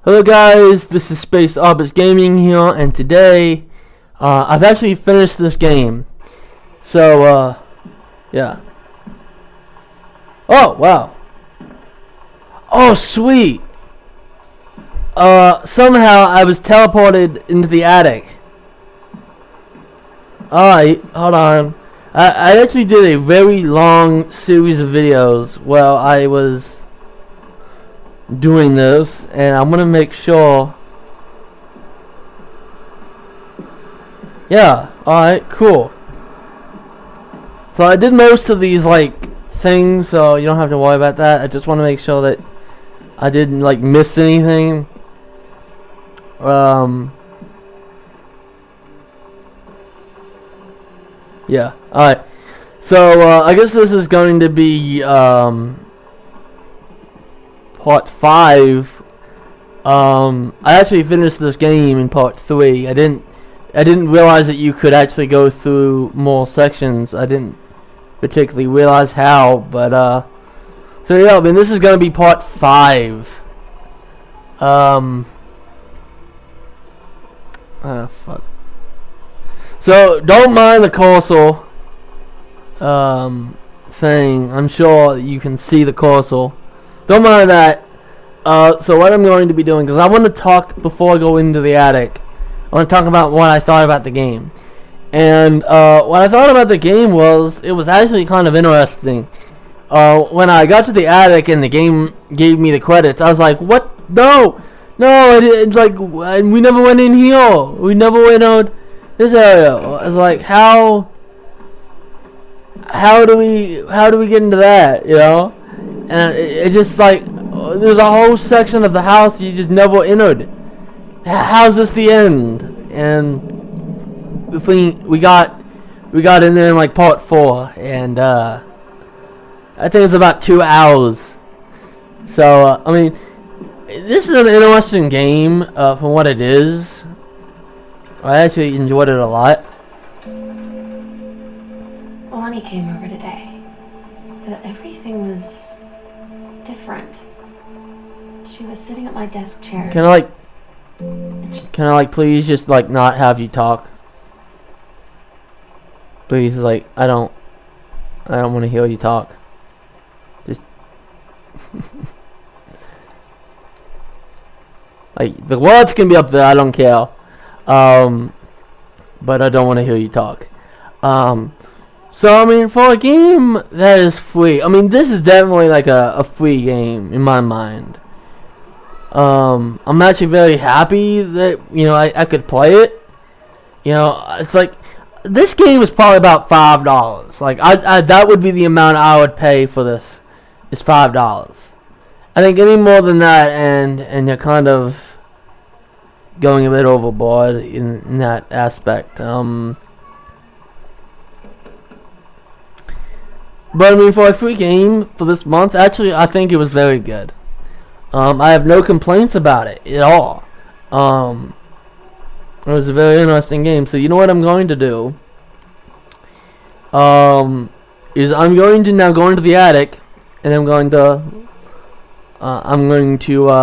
Hello guys, this is Space Orbis Gaming here, and today, I've actually finished this game. So, yeah. Oh, wow. Oh, sweet. Somehow I was teleported into the attic. Alright, hold on. I actually did a very long series of videos while I was doing this, and I'm gonna make sure. Yeah, alright, cool. So I did most of these things, so you don't have to worry about that. I just want to make sure that I didn't miss anything. Yeah, alright. So I guess this is going to be part 5. I actually finished this game in part 3. I didn't realize that you could actually go through more sections. I didn't particularly realize how, but so yeah, I mean, this is gonna be part 5. Fuck. So don't mind the cursor thing. I'm sure you can see the cursor. Don't mind that. So what I'm going to be doing, because I want to talk before I go into the attic. I want to talk about what I thought about the game. And what I thought about the game was, it was actually kind of interesting. When I got to the attic and the game gave me the credits, I was like, what? No! No, it's like, we never went in here. We never went out this area. I was like, how do we get into that, you know? And it's just like, there's a whole section of the house you just never entered. How's this the end? And we got in there in part 4, and I think it's about 2 hours. So I mean, this is an interesting game for what it is. I actually enjoyed it a lot. Lonnie came over today, but everything was different. She was sitting at my desk chair. Can I please just not have you talk? Please, I don't want to hear you talk. Just the words can be up there, I don't care. But I don't want to hear you talk. So I mean, for a game that is free, I mean, this is definitely a free game in my mind. I'm actually very happy that I could play it. It's this game is probably about $5. That would be the amount I would pay for this. Is $5. I think any more than that, and you're kind of going a bit overboard in that aspect. But I mean, for a free game for this month, actually, I think it was very good. I have no complaints about it at all. It was a very interesting game. So you know what I'm going to do? Is I'm going to now go into the attic, and I'm going to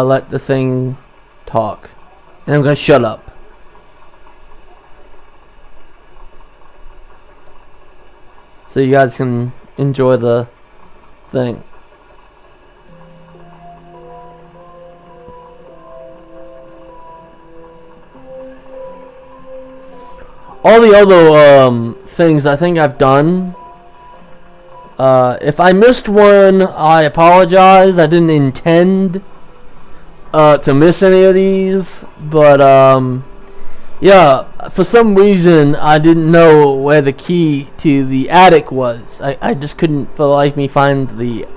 let the thing talk, and I'm going to shut up. So you guys can enjoy the thing. All the other things I think I've done. If I missed one, I apologize. I didn't intend to miss any of these, but yeah, for some reason I didn't know where the key to the attic was. I just couldn't for the life of me find the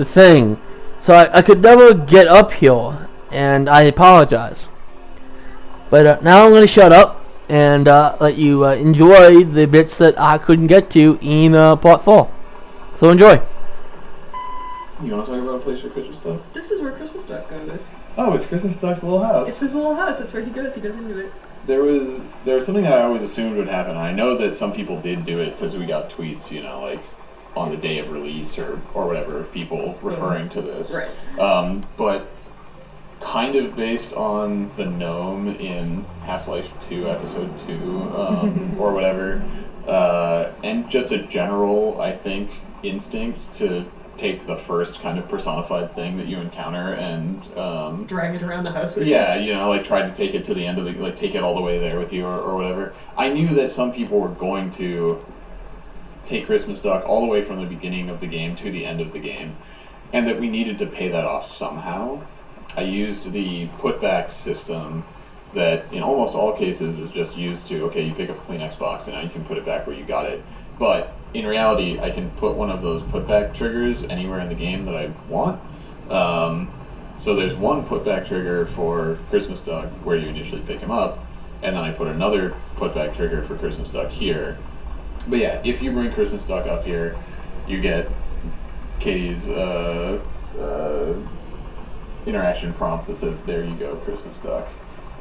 thing, so I could never get up here, and I apologize. But now I'm gonna shut up and let you enjoy the bits that I couldn't get to in part 4. So enjoy. You want to talk about a place for Christmas stuff? This is where Christmas Duck goes. Oh, it's Christmas Duck's little house. It's his little house. That's where he goes. He goes into it. There was something I always assumed would happen. I know that some people did do it because we got tweets, on the day of release or whatever of people referring to this. Right. But kind of based on the gnome in Half-Life 2, Episode 2, or whatever, and just a general, I think, instinct to take the first kind of personified thing that you encounter and Drag it around the house with you. yeah, you know, like try to take it to the end of the, like take it all the way there with you or whatever. I knew that some people were going to take Christmas Duck all the way from the beginning of the game to the end of the game, and that we needed to pay that off somehow. I used the putback system that in almost all cases is just used to, okay, you pick up a clean Xbox and now you can put it back where you got it. But in reality, I can put one of those putback triggers anywhere in the game that I want. So there's one putback trigger for Christmas Duck where you initially pick him up, and then I put another putback trigger for Christmas Duck here. But yeah, if you bring Christmas Duck up here, you get Katie's interaction prompt that says, "There you go, Christmas Duck,"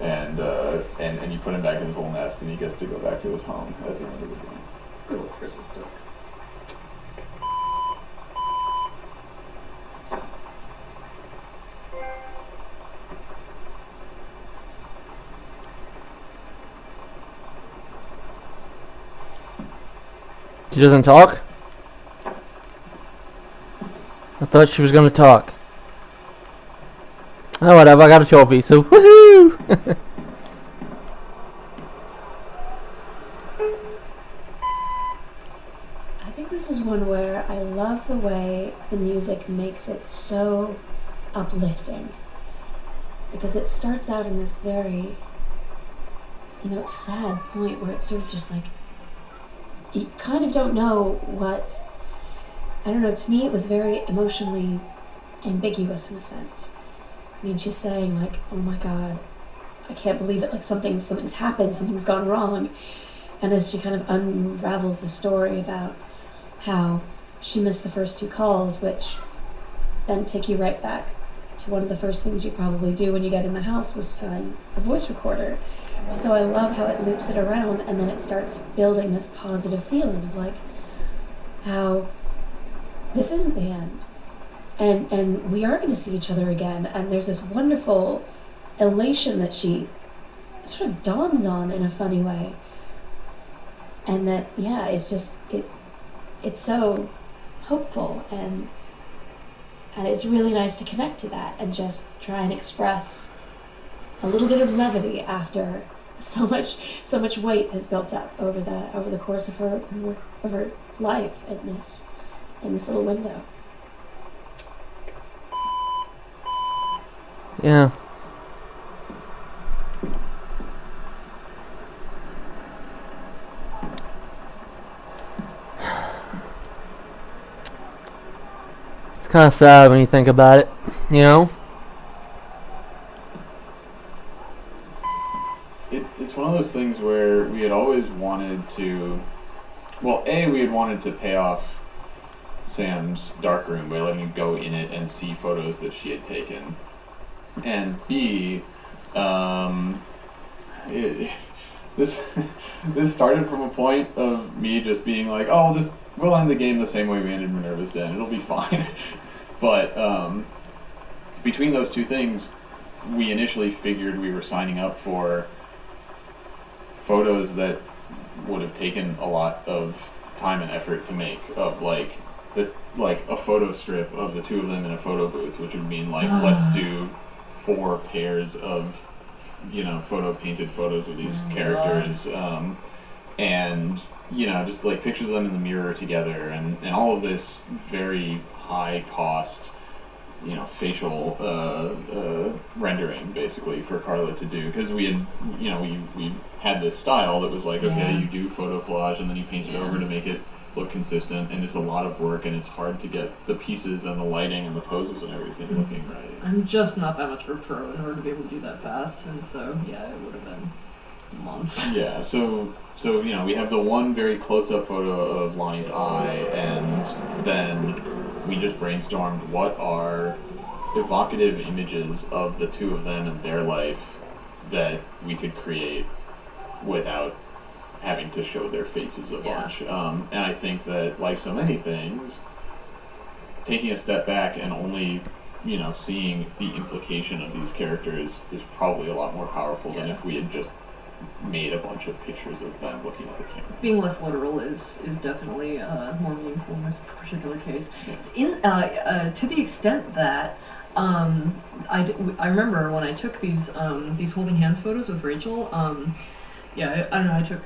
and you put him back in his little nest, and he gets to go back to his home at the end of the game. Good old Christmas Duck. She doesn't talk? I thought she was gonna talk. Oh, whatever, I got a trophy, so woohoo! I think this is one where I love the way the music makes it so uplifting. Because it starts out in this very, sad point where it's sort of just like, you kind of don't know what, I don't know, to me it was very emotionally ambiguous in a sense. I mean, she's saying like, oh my god, I can't believe it, like something's happened, something's gone wrong. And as she kind of unravels the story about how she missed the first 2 calls, which then take you right back to one of the first things you probably do when you get in the house was find a voice recorder. So I love how it loops it around, and then it starts building this positive feeling of like how this isn't the end, and we are going to see each other again. And there's this wonderful elation that she sort of dawns on in a funny way, and that it's just it's so hopeful, and it's really nice to connect to that and just try and express a little bit of levity after so much weight has built up over the course of her life in this little window. Yeah. It's kind of sad when you think about it, It's one of those things where we had always wanted to, well, we had wanted to pay off Sam's darkroom by letting you go in it and see photos that she had taken, and B, this started from a point of me just being like, oh, we'll end the game the same way we ended Minerva's Den, it'll be fine. But between those two things, we initially figured we were signing up for photos that would have taken a lot of time and effort to make, of like a photo strip of the two of them in a photo booth, which would mean like let's do 4 pairs of photo painted photos of these characters, and just like pictures of them in the mirror together, and all of this very high cost facial rendering basically for Carla to do, because we had we had this style that was like, okay, you do photo collage and then you paint it over to make it look consistent, and it's a lot of work, and it's hard to get the pieces and the lighting and the poses and everything looking right. I'm just not that much of a pro in order to be able to do that fast, and so it would have been months. Yeah, so we have the one very close-up photo of Lonnie's eye, and then we just brainstormed what are evocative images of the two of them and their life that we could create without having to show their faces a bunch. And I think that, like so many things, taking a step back and only you know, seeing the implication of these characters is probably a lot more powerful than if we had just made a bunch of pictures of them looking at the camera. Being less literal is definitely more meaningful in this particular case. Yeah. To the extent that I remember when I took these holding hands photos with Rachel. I don't know. I took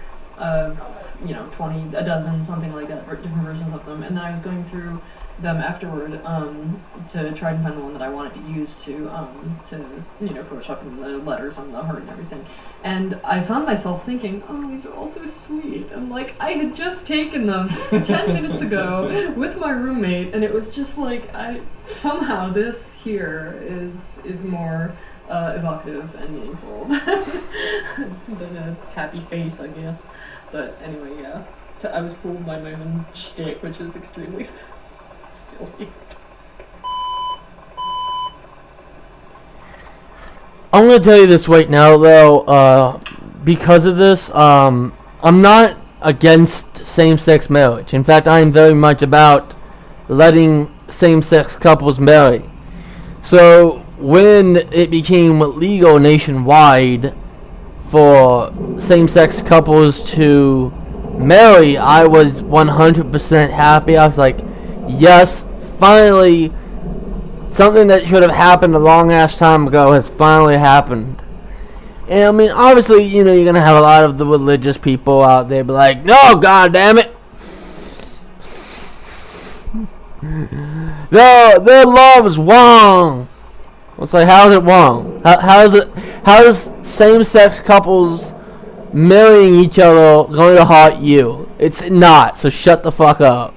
20, a dozen, something like that, different versions of them, and then I was going through them afterward to try and find the one that I wanted to use to Photoshop in the letters on the heart and everything. And I found myself thinking, oh, these are all so sweet. And like, I had just taken them 10 minutes ago with my roommate, and it was just like, somehow this here is more evocative and meaningful than a happy face, I guess. But anyway, yeah. I was fooled by my own shtick, which is extremely silly. I'm gonna tell you this right now, though. Because of this, I'm not against same-sex marriage. In fact, I am very much about letting same-sex couples marry. So when it became legal nationwide for same-sex couples to marry, I was 100% happy. I was like, yes, finally, something that should have happened a long ass time ago has finally happened. And I mean, obviously, you're gonna have a lot of the religious people out there be like, no, god damn it, their love is wrong. It's like, how is it wrong? How is same-sex couples marrying each other going to hurt you? It's not, so shut the fuck up.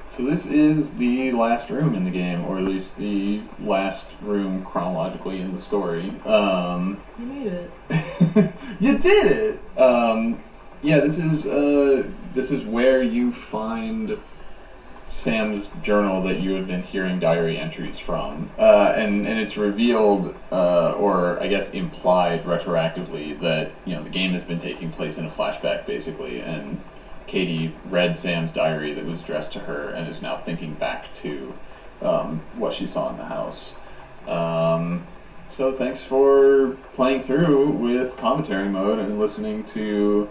So this is the last room in the game, or at least the last room chronologically in the story. You made it. You did it! Yeah, this is where you find Sam's journal that you had been hearing diary entries from, and it's revealed, or I guess implied retroactively, that the game has been taking place in a flashback basically, and Katie read Sam's diary that was addressed to her and is now thinking back to what she saw in the house. So thanks for playing through with commentary mode and listening to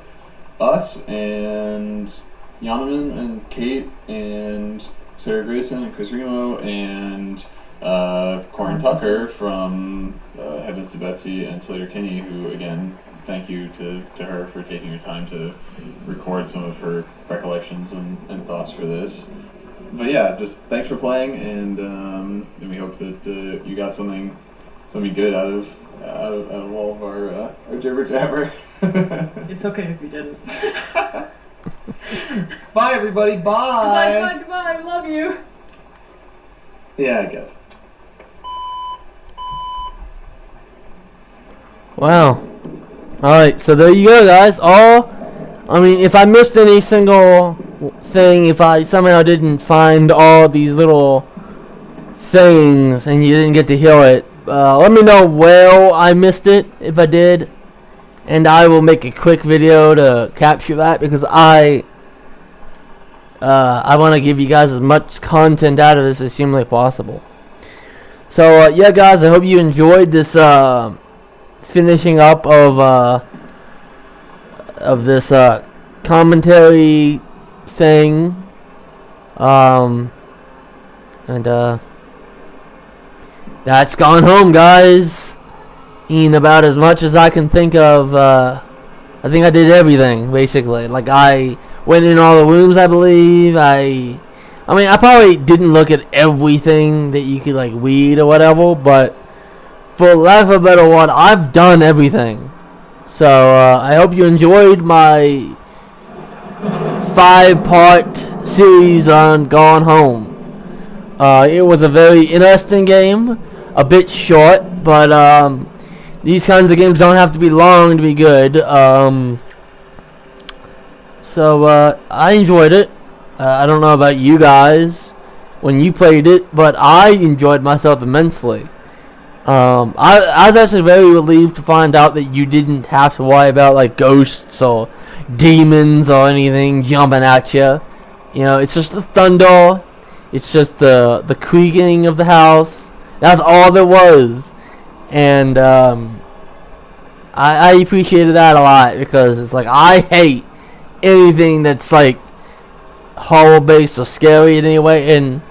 us and Yanaman and Kate and Sarah Grayson and Chris Remo and Corin Tucker from Heavens to Betsy and Slater Kinney, who, again, thank you to her for taking her time to record some of her recollections and thoughts for this. But yeah, just thanks for playing, and we hope that you got something good out of all of our jibber jabber. It's okay if you didn't. Bye, everybody. Bye. Goodbye. Love you. Yeah, I guess. Wow. Alright, so there you go, guys. If I missed any single thing, if I somehow didn't find all these little things and you didn't get to hear it, let me know where I missed it, if I did, and I will make a quick video to capture that, because I want to give you guys as much content out of this as humanly possible. So, yeah, guys, I hope you enjoyed this finishing up of this commentary thing, that's Gone Home, guys. In about as much as I can think of. I think I did everything, basically. Like, I went in all the rooms, I believe. I probably didn't look at everything that you could, like, read or whatever, but for lack of a better word, I've done everything. So, I hope you enjoyed my 5-part series on Gone Home. It was a very interesting game, a bit short, but these kinds of games don't have to be long to be good. So I enjoyed it. I don't know about you guys when you played it, but I enjoyed myself immensely. I was actually very relieved to find out that you didn't have to worry about like ghosts or demons or anything jumping at you. You know, it's just the thunder. It's just the creaking of the house. That's all there was. And I appreciated that a lot, because it's like I hate anything that's like horror based or scary in any way. And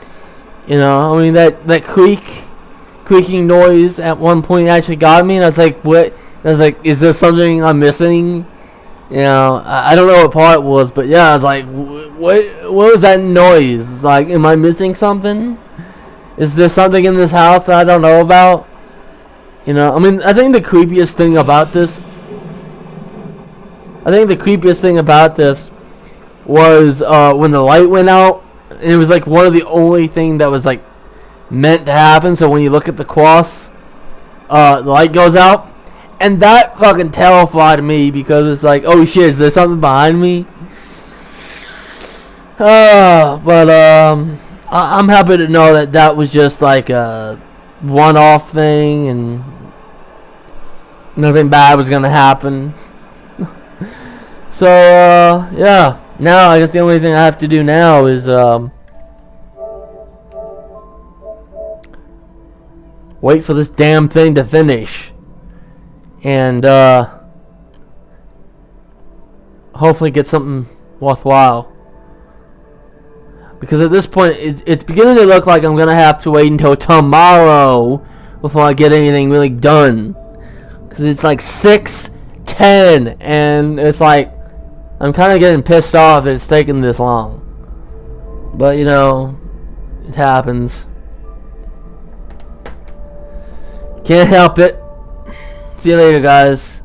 you know, I mean that creaking noise at one point actually got me, and I was like, what? I was like, is there something I'm missing? You know, I don't know what part it was, but yeah, I was like, what was that noise? It's like, am I missing something? Is there something in this house that I don't know about? You know, I mean, I think the creepiest thing about this was when the light went out. It was like one of the only thing that was like meant to happen. So when you look at the cross, the light goes out. And that fucking terrified me, because it's like, oh shit, is there something behind me? But I'm happy to know that that was just like a one-off thing, and nothing bad was gonna happen. So yeah, now I guess the only thing I have to do now is wait for this damn thing to finish. And hopefully get something worthwhile. Because at this point, it's beginning to look like I'm going to have to wait until tomorrow before I get anything really done. Because it's like 6:10, and it's like, I'm kind of getting pissed off that it's taking this long. But, you know, it happens. Can't help it. See you later, guys.